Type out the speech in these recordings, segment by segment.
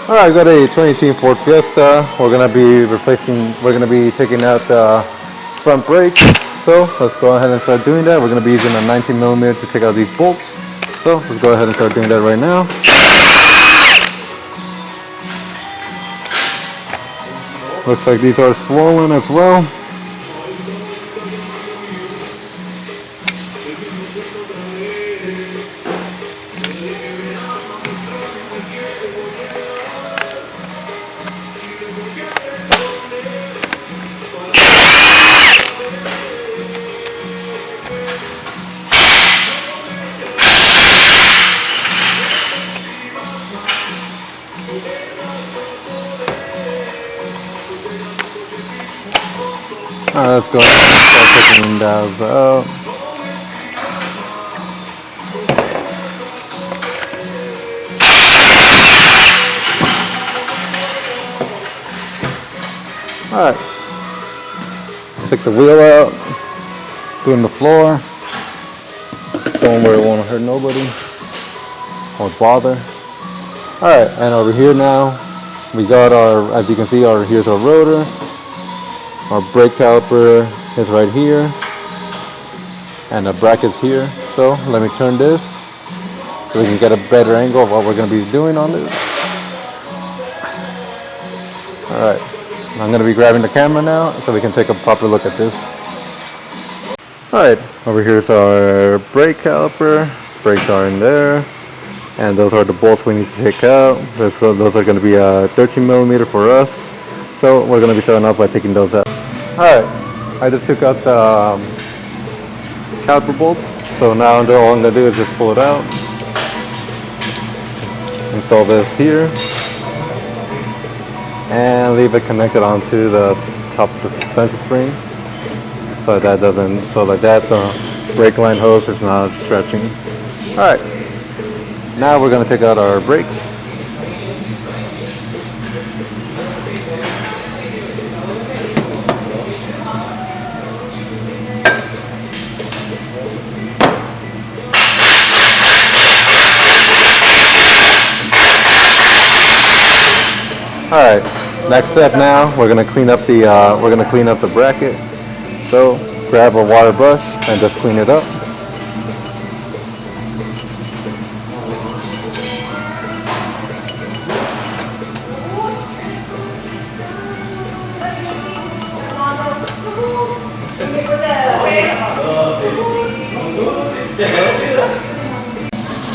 Alright, I got a 2018 Ford Fiesta. We're gonna be taking out the front brake. So let's go ahead and start doing that. We're gonna be using a 19mm to take out these bolts. So let's go ahead and start doing that right now. Looks like these are swollen as well. Alright, let's go ahead and start taking those out. Alright, let's take the wheel out, doing the floor, showing where it won't hurt nobody, won't bother. Alright, and over here now, we got our, as you can see, here's our rotor. Our brake caliper is right here, and the bracket's here. So let me turn this so we can get a better angle of what we're going to be doing on this. Alright, I'm going to be grabbing the camera now so we can take a proper look at this. Alright, over here's our brake caliper. Brakes are in there, and those are the bolts we need to take out. Those are going to be a 13mm for us. So we're going to be starting off by taking those out. Alright, I just took out the caliper bolts. So now all I'm going to do is just pull it out. Install this here. And leave it connected onto the top of the suspension spring. So that the brake line hose is not stretching. Alright, now we're going to take out our brakes. Alright, next step now, we're going to clean up the bracket. So grab a water brush and just clean it up.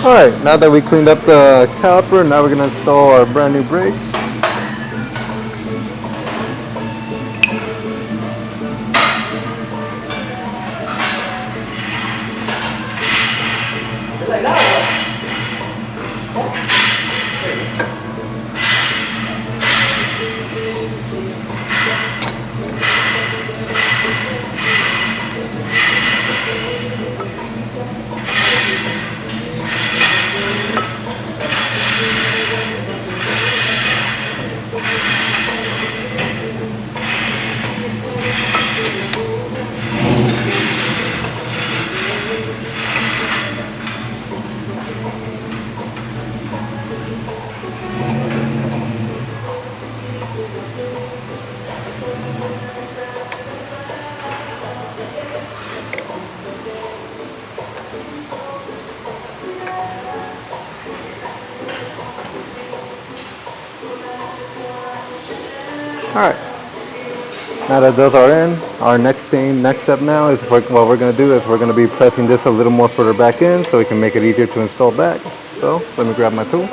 Alright, now that we cleaned up the caliper, now we're going to install our brand new brakes. Alright, now that those are in, our next step now is what we're going to do is we're going to be pressing this a little more further back in so we can make it easier to install back. So let me grab my tool.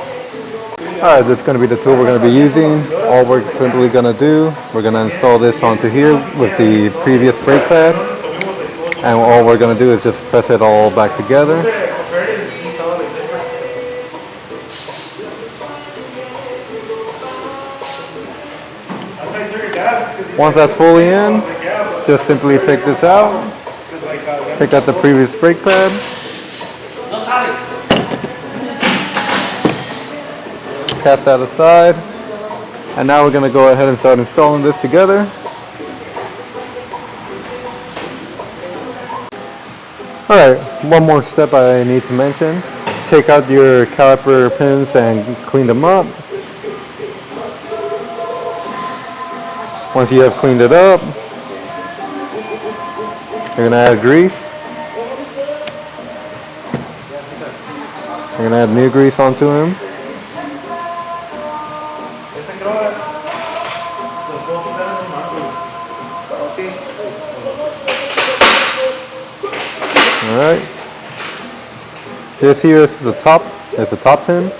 Alright, this is going to be the tool we're going to be using. All we're simply going to do, we're going to install this onto here with the previous brake pad. And all we're going to do is just press it all back together. Once that's fully in, just simply take this out, take out the previous brake pad, cast that aside, and now we're going to go ahead and start installing this together. Alright, one more step I need to mention. Take out your caliper pins and clean them up. Once you have cleaned it up, you're gonna add grease. You're gonna add new grease onto him. Alright. This here is the top. It's the top pin.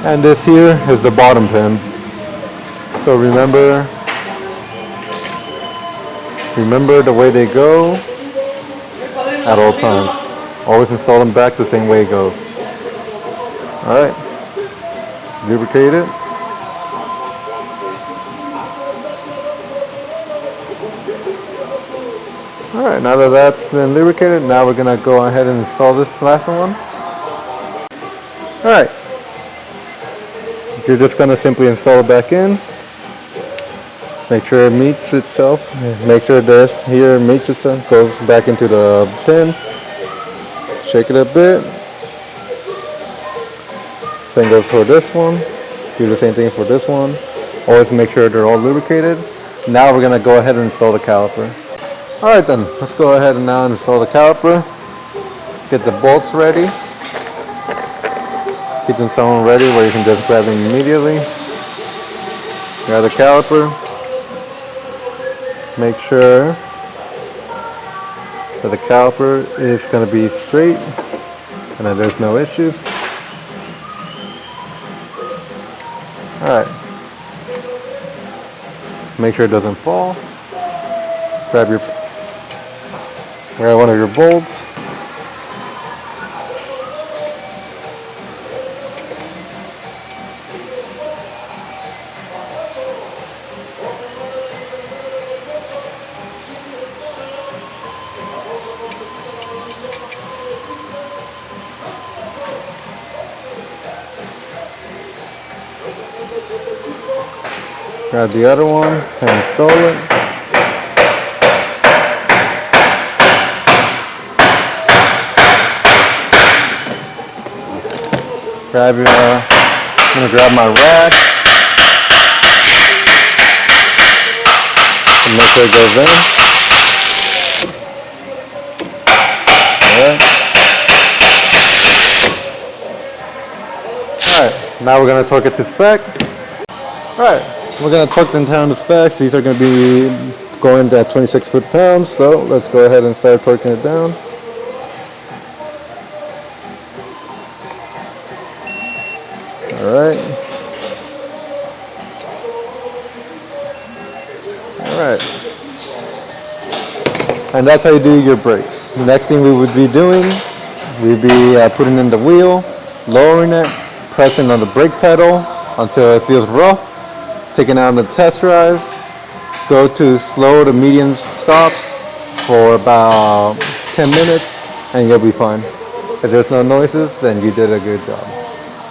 And this here is the bottom pin. So remember the way they go at all times. Always install them back the same way it goes. Alright. Lubricate it. Alright, now that that's been lubricated, now we're going to go ahead and install this last one. Alright. You're just going to simply install it back in. Make sure it meets itself. Make sure this here meets itself, goes back into the pin. Shake it a bit. Same goes for this one. Do the same thing for this one. Always make sure they're all lubricated. Now we're going to go ahead and install the caliper. Alright then, let's go ahead and now install the caliper. Get the bolts ready. Keep them sewn ready where you can just grab them immediately. Grab the caliper. Make sure that the caliper is going to be straight and that there's no issues. Alright. Make sure it doesn't fall. Grab one of your bolts. Grab the other one and install it. I'm gonna grab my rack and make sure it goes in. Alright, now we're gonna torque it to spec. Alright, we're gonna torque them down to specs. These are gonna be going at 26 foot-pounds, so let's go ahead and start torquing it down. Alright. And that's how you do your brakes. The next thing we would be doing, we'd be putting in the wheel, lowering it, pressing on the brake pedal until it feels rough, taking out the test drive, go to slow to medium stops for about 10 minutes and you'll be fine. If there's no noises, then you did a good job.